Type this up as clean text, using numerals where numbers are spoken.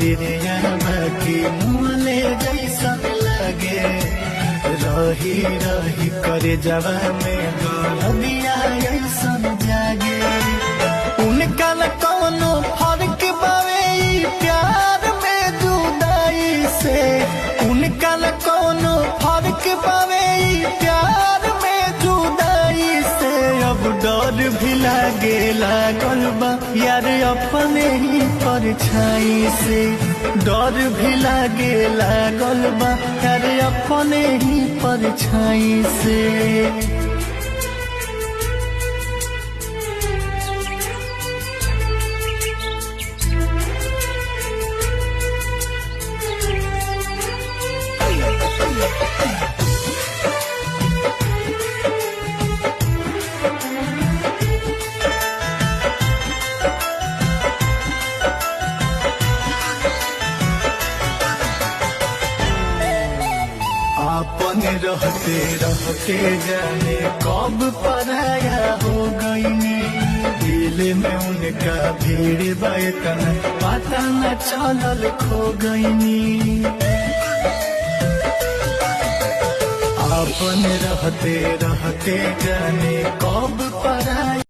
शरीरिया बाकी मुँहले जैसा लगे रही रही करे जवा में गलबिया ऐसा जागे उनका न कौनो फर्क बावे ई प्यार में जुदाई से उनका न कौनो फर्क बावे ई प्यार में जुदाई से अब डर भी लागे लागल बा यार अपने ही परछाई से डर भी लागे लागल बा यार अपने ही परछाई से अपने रहते रहते जाने कब पराया हो गई दिल में उनका भीड़ बैतन पता न चलल खो गई अपने रहते रहते जाने कब पराया